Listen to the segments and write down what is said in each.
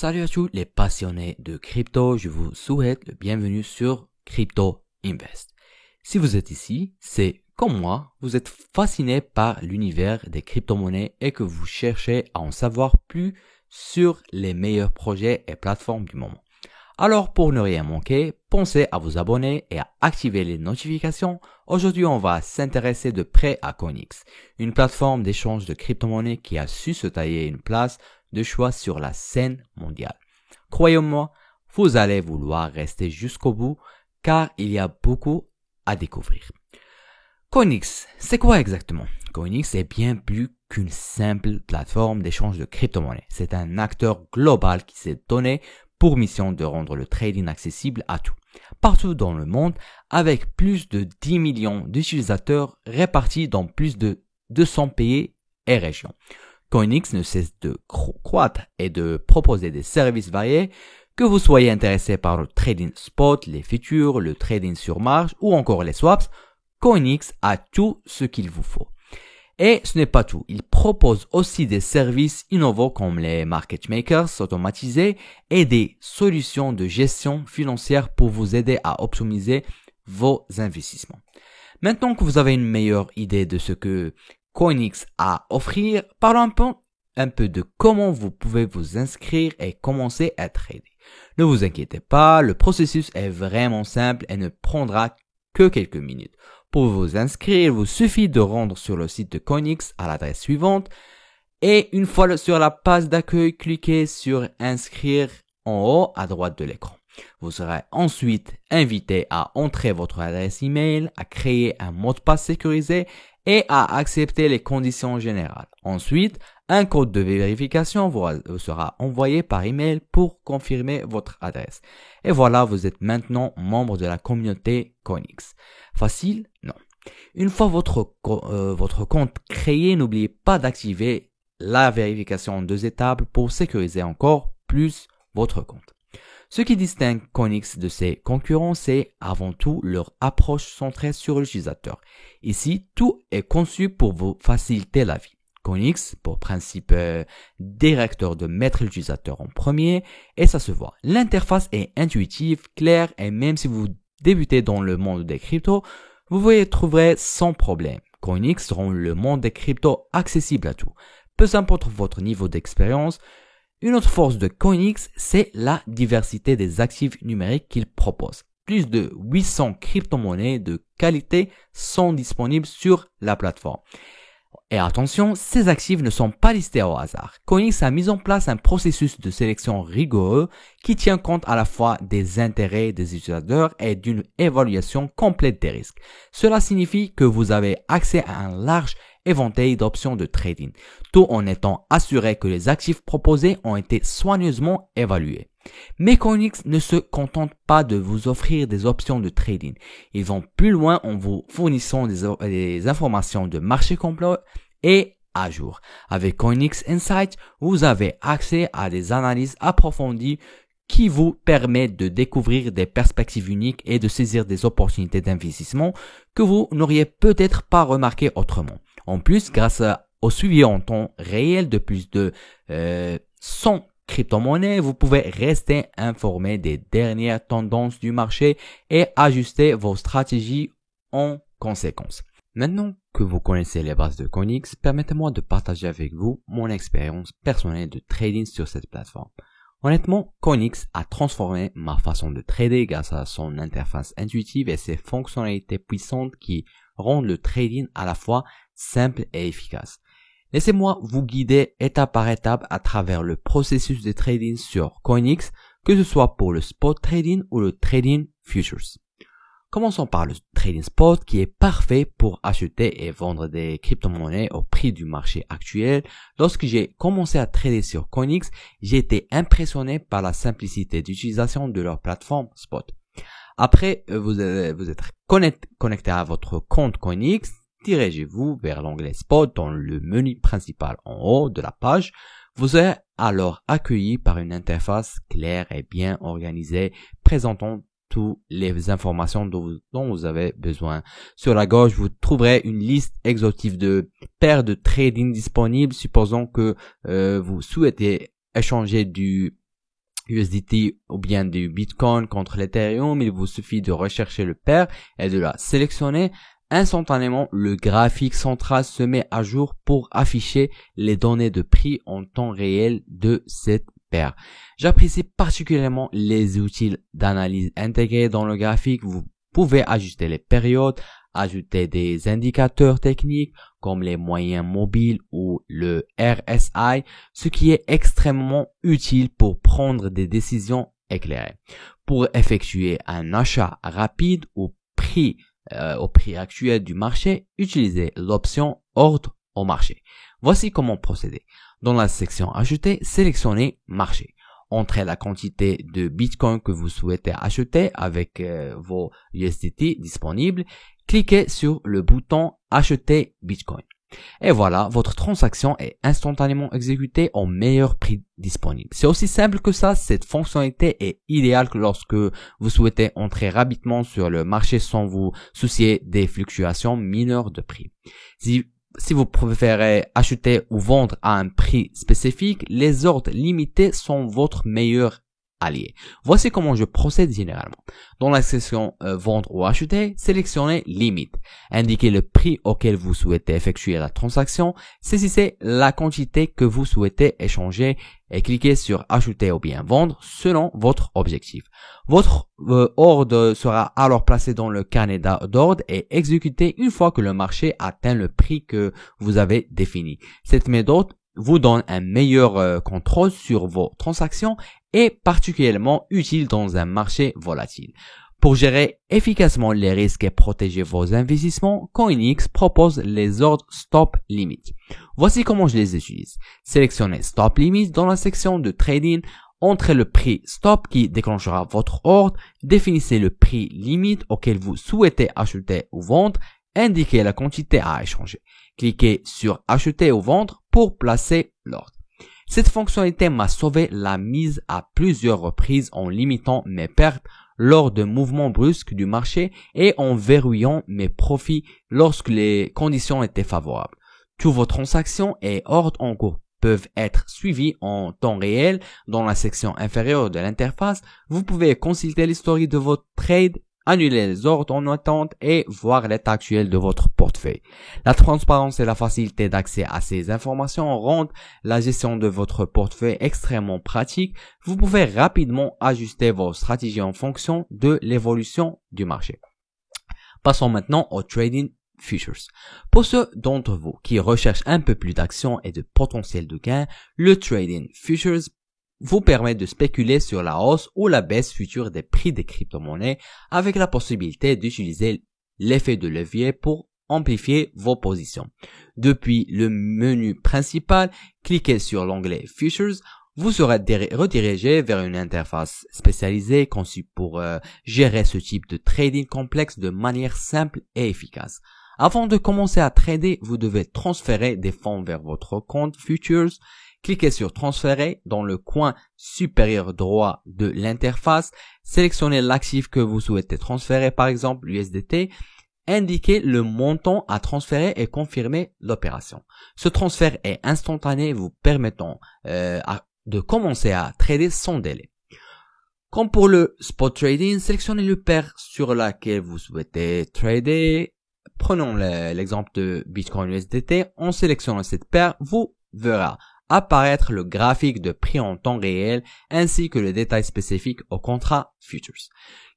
Salut à tous les passionnés de crypto, je vous souhaite le bienvenue sur Crypto Invest. Si vous êtes ici, c'est comme moi, vous êtes fasciné par l'univers des crypto-monnaies et que vous cherchez à en savoir plus sur les meilleurs projets et plateformes du moment. Alors pour ne rien manquer, pensez à vous abonner et à activer les notifications. Aujourd'hui, on va s'intéresser de près à Coinix, une plateforme d'échange de crypto-monnaies qui a su se tailler une place de choix sur la scène mondiale. Croyez-moi, vous allez vouloir rester jusqu'au bout car il y a beaucoup à découvrir. Coinix, c'est quoi exactement? Coinix est bien plus qu'une simple plateforme d'échange de crypto-monnaies. C'est un acteur global qui s'est donné pour mission de rendre le trading accessible à tous, partout dans le monde, avec plus de 10 millions d'utilisateurs répartis dans plus de 200 pays et régions. Coinix ne cesse de croître et de proposer des services variés, que vous soyez intéressé par le trading spot, les futurs, le trading sur marge ou encore les swaps. Coinix a tout ce qu'il vous faut. Et ce n'est pas tout, il propose aussi des services innovants comme les market makers automatisés et des solutions de gestion financière pour vous aider à optimiser vos investissements. Maintenant que vous avez une meilleure idée de ce que Coinix a à offrir, parlons un peu de comment vous pouvez vous inscrire et commencer à trader. Ne vous inquiétez pas, le processus est vraiment simple et ne prendra que quelques minutes. Pour vous inscrire, il vous suffit de rendre sur le site de Coinix à l'adresse suivante et une fois sur la page d'accueil, cliquez sur inscrire en haut à droite de l'écran. Vous serez ensuite invité à entrer votre adresse email, à créer un mot de passe sécurisé et à accepter les conditions générales. Ensuite, un code de vérification vous sera envoyé par email pour confirmer votre adresse. Et voilà, vous êtes maintenant membre de la communauté Coinix. Facile? Non. Une fois votre compte créé, n'oubliez pas d'activer la vérification en 2 étapes pour sécuriser encore plus votre compte. Ce qui distingue Coinix de ses concurrents, c'est avant tout leur approche centrée sur l'utilisateur. Ici, tout est conçu pour vous faciliter la vie. Coinix, pour principe directeur de mettre l'utilisateur en premier, et ça se voit. L'interface est intuitive, claire, et même si vous débutez dans le monde des cryptos, vous y trouverez sans problème. Coinix rend le monde des cryptos accessible à tout. Peu importe votre niveau d'expérience. Une autre force de Coinix, c'est la diversité des actifs numériques qu'il propose. Plus de 800 crypto-monnaies de qualité sont disponibles sur la plateforme. Et attention, ces actifs ne sont pas listés au hasard. Coinix a mis en place un processus de sélection rigoureux qui tient compte à la fois des intérêts des utilisateurs et d'une évaluation complète des risques. Cela signifie que vous avez accès à un large éventail d'options de trading, tout en étant assuré que les actifs proposés ont été soigneusement évalués. Mais Coinix ne se contente pas de vous offrir des options de trading. Ils vont plus loin en vous fournissant des informations de marché complet et à jour. Avec Coinix Insight, vous avez accès à des analyses approfondies qui vous permettent de découvrir des perspectives uniques et de saisir des opportunités d'investissement que vous n'auriez peut-être pas remarqué autrement. En plus, grâce au suivi en temps réel de plus de 100 crypto-monnaies, vous pouvez rester informé des dernières tendances du marché et ajuster vos stratégies en conséquence. Maintenant que vous connaissez les bases de Coinix, permettez-moi de partager avec vous mon expérience personnelle de trading sur cette plateforme. Honnêtement, Coinix a transformé ma façon de trader grâce à son interface intuitive et ses fonctionnalités puissantes qui rendent le trading à la fois simple et efficace. Laissez-moi vous guider étape par étape à travers le processus de trading sur Coinix, que ce soit pour le spot trading ou le trading futures. Commençons par le trading spot qui est parfait pour acheter et vendre des crypto-monnaies au prix du marché actuel. Lorsque j'ai commencé à trader sur Coinix, j'ai été impressionné par la simplicité d'utilisation de leur plateforme spot. Après vous êtes connecté à votre compte Coinix, dirigez-vous vers l'onglet spot dans le menu principal en haut de la page. Vous serez alors accueilli par une interface claire et bien organisée présentant toutes les informations dont vous avez besoin. Sur la gauche, vous trouverez une liste exhaustive de paires de trading disponibles, supposons que vous souhaitez échanger du USDT ou bien du Bitcoin contre l'Ethereum, il vous suffit de rechercher le pair et de la sélectionner. Instantanément, le graphique central se met à jour pour afficher les données de prix en temps réel de cette paire. J'apprécie particulièrement les outils d'analyse intégrés dans le graphique. Vous pouvez ajuster les périodes, ajouter des indicateurs techniques comme les moyens mobiles ou le RSI, ce qui est extrêmement utile pour prendre des décisions éclairées. Pour effectuer un achat rapide au prix actuel du marché, utilisez l'option ordre au marché. Voici comment procéder. Dans la section acheter, sélectionnez marché. Entrez la quantité de Bitcoin que vous souhaitez acheter avec vos USDT disponibles. Cliquez sur le bouton acheter Bitcoin. Et voilà, votre transaction est instantanément exécutée au meilleur prix disponible. C'est aussi simple que ça. Cette fonctionnalité est idéale lorsque vous souhaitez entrer rapidement sur le marché sans vous soucier des fluctuations mineures de prix. Si vous préférez acheter ou vendre à un prix spécifique, les ordres limités sont votre meilleur allié. Voici comment je procède généralement. Dans la section vendre ou acheter, sélectionnez limite. Indiquez le prix auquel vous souhaitez effectuer la transaction. Saisissez la quantité que vous souhaitez échanger et cliquez sur acheter ou bien vendre selon votre objectif. Votre ordre sera alors placé dans le carnet d'ordre et exécuté une fois que le marché atteint le prix que vous avez défini. Cette méthode vous donne un meilleur contrôle sur vos transactions et particulièrement utile dans un marché volatile. Pour gérer efficacement les risques et protéger vos investissements, CoinEx propose les ordres Stop Limit. Voici comment je les utilise. Sélectionnez Stop Limit dans la section de Trading. Entrez le prix Stop qui déclenchera votre ordre. Définissez le prix limite auquel vous souhaitez acheter ou vendre. Indiquez la quantité à échanger. Cliquez sur acheter ou vendre pour placer l'ordre. Cette fonctionnalité m'a sauvé la mise à plusieurs reprises en limitant mes pertes lors de mouvements brusques du marché et en verrouillant mes profits lorsque les conditions étaient favorables. Toutes vos transactions et ordres en cours peuvent être suivis en temps réel dans la section inférieure de l'interface. Vous pouvez consulter l'historique de votre trade, annuler les ordres en attente et voir l'état actuel de votre portefeuille. La transparence et la facilité d'accès à ces informations rendent la gestion de votre portefeuille extrêmement pratique. Vous pouvez rapidement ajuster vos stratégies en fonction de l'évolution du marché. Passons maintenant au trading futures. Pour ceux d'entre vous qui recherchent un peu plus d'action et de potentiel de gain, le trading futures vous permet de spéculer sur la hausse ou la baisse future des prix des crypto-monnaies avec la possibilité d'utiliser l'effet de levier pour amplifier vos positions. Depuis le menu principal, cliquez sur l'onglet Futures. Vous serez redirigé vers une interface spécialisée conçue pour gérer ce type de trading complexe de manière simple et efficace. Avant de commencer à trader, vous devez transférer des fonds vers votre compte Futures. Cliquez sur transférer dans le coin supérieur droit de l'interface. Sélectionnez l'actif que vous souhaitez transférer, par exemple l'USDT. Indiquez le montant à transférer et confirmez l'opération. Ce transfert est instantané, vous permettant de commencer à trader sans délai. Comme pour le spot trading, sélectionnez le paire sur laquelle vous souhaitez trader. Prenons l'exemple de Bitcoin USDT. En sélectionnant cette paire, vous verrez apparaître le graphique de prix en temps réel ainsi que le détail spécifique au contrat futures.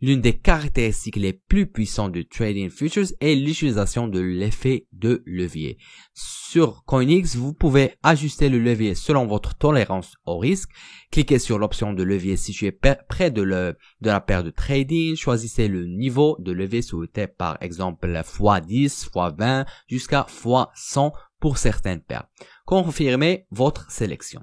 L'une des caractéristiques les plus puissantes du trading futures est l'utilisation de l'effet de levier. Sur CoinEx, vous pouvez ajuster le levier selon votre tolérance au risque. Cliquez sur l'option de levier située près de la paire de trading. Choisissez le niveau de levier souhaité, par exemple x10, x20 jusqu'à x100 pour certaines paires. Confirmez votre sélection.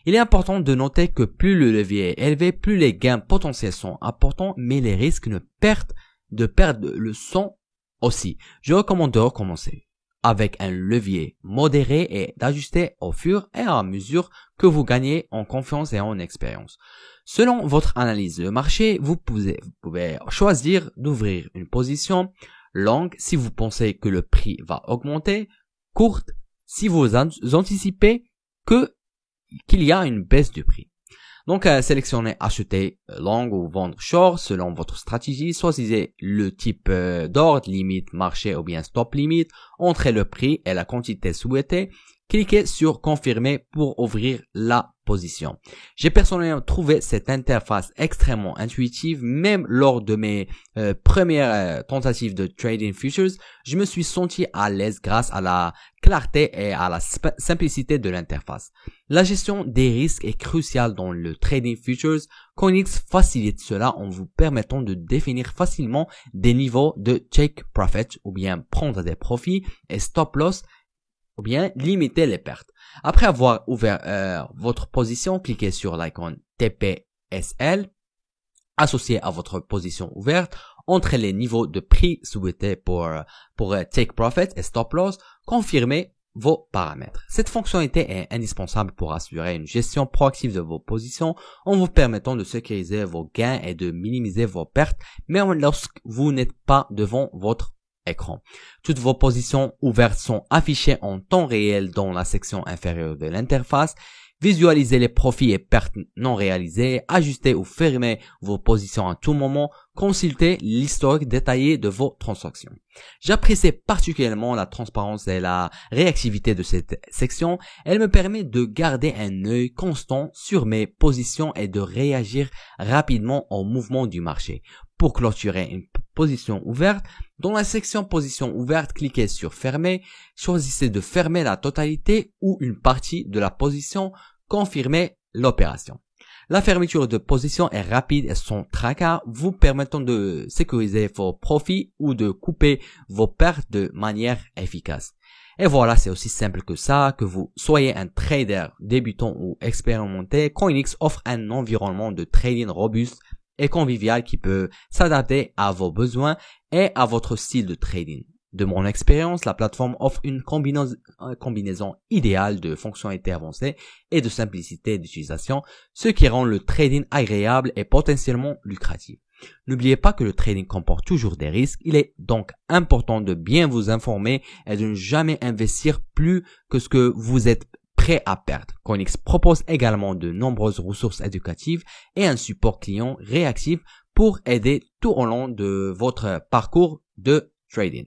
Il est important de noter que plus le levier est élevé, plus les gains potentiels sont importants, mais les risques de perte le sont aussi. Je recommande de recommencer avec un levier modéré et d'ajuster au fur et à mesure que vous gagnez en confiance et en expérience. Selon votre analyse de marché, vous pouvez choisir d'ouvrir une position longue si vous pensez que le prix va augmenter, courte si vous anticipez qu'il y a une baisse du prix. Donc, sélectionnez acheter long ou vendre short selon votre stratégie. Choisissez le type d'ordre, limite, marché ou bien stop limite. Entrez le prix et la quantité souhaitée. Cliquez sur confirmer pour ouvrir la position. J'ai personnellement trouvé cette interface extrêmement intuitive. Même lors de mes premières tentatives de trading futures, je me suis senti à l'aise grâce à la clarté et à la simplicité de l'interface. La gestion des risques est cruciale dans le trading futures. Coinex facilite cela en vous permettant de définir facilement des niveaux de take profit ou bien prendre des profits et stop loss ou bien limiter les pertes. Après avoir ouvert votre position, cliquez sur l'icône TPSL associé à votre position ouverte. Entrez les niveaux de prix souhaités pour take profit et stop loss. Confirmez vos paramètres. Cette fonctionnalité est indispensable pour assurer une gestion proactive de vos positions en vous permettant de sécuriser vos gains et de minimiser vos pertes, même lorsque vous n'êtes pas devant votre écran. Toutes vos positions ouvertes sont affichées en temps réel dans la section inférieure de l'interface. Visualisez les profits et pertes non réalisés, ajustez ou fermez vos positions à tout moment, consultez l'historique détaillé de vos transactions. J'apprécie particulièrement la transparence et la réactivité de cette section. Elle me permet de garder un œil constant sur mes positions et de réagir rapidement au mouvement du marché. Pour clôturer une position ouverte, dans la section position ouverte, cliquez sur fermer, choisissez de fermer la totalité ou une partie de la position, confirmez l'opération. La fermeture de position est rapide et son tracas vous permettant de sécuriser vos profits ou de couper vos pertes de manière efficace. Et voilà, c'est aussi simple que ça. Que vous soyez un trader débutant ou expérimenté, Coinex offre un environnement de trading robuste et convivial qui peut s'adapter à vos besoins et à votre style de trading. De mon expérience, la plateforme offre une combinaison idéale de fonctionnalités avancées et de simplicité d'utilisation, ce qui rend le trading agréable et potentiellement lucratif. N'oubliez pas que le trading comporte toujours des risques, il est donc important de bien vous informer et de ne jamais investir plus que ce que vous êtes prêt à perdre. Coinex propose également de nombreuses ressources éducatives et un support client réactif pour aider tout au long de votre parcours de trading.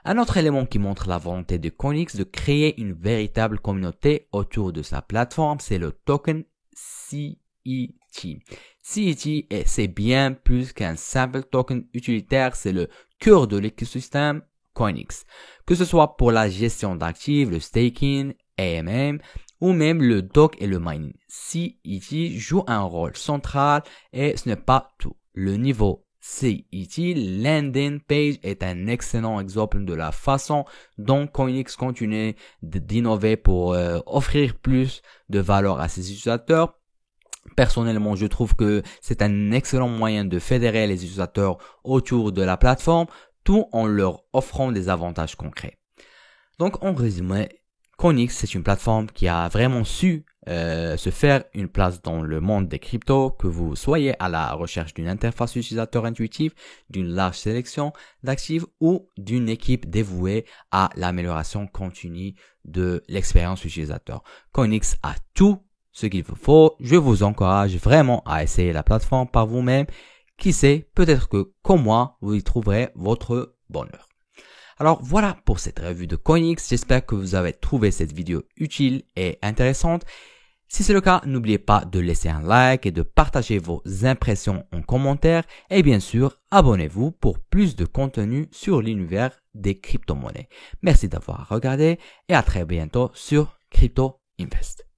Un autre élément qui montre la volonté de Coinex de créer une véritable communauté autour de sa plateforme, c'est le token CET. CET, c'est bien plus qu'un simple token utilitaire, c'est le cœur de l'écosystème Coinex. Que ce soit pour la gestion d'actifs, le staking, AMM, ou même le dock et le mining. CET joue un rôle central et ce n'est pas tout. Le niveau CET landing page est un excellent exemple de la façon dont Coinex continue d'innover pour offrir plus de valeur à ses utilisateurs. Personnellement, je trouve que c'est un excellent moyen de fédérer les utilisateurs autour de la plateforme, tout en leur offrant des avantages concrets. Donc, en résumé, Coinex, c'est une plateforme qui a vraiment su se faire une place dans le monde des cryptos, que vous soyez à la recherche d'une interface utilisateur intuitive, d'une large sélection d'actifs ou d'une équipe dévouée à l'amélioration continue de l'expérience utilisateur. Coinex a tout ce qu'il vous faut. Je vous encourage vraiment à essayer la plateforme par vous-même. Qui sait, peut-être que comme moi, vous y trouverez votre bonheur. Alors voilà pour cette revue de Coinex. J'espère que vous avez trouvé cette vidéo utile et intéressante. Si c'est le cas, n'oubliez pas de laisser un like et de partager vos impressions en commentaire. Et bien sûr, abonnez-vous pour plus de contenu sur l'univers des crypto-monnaies. Merci d'avoir regardé et à très bientôt sur Crypto Invest.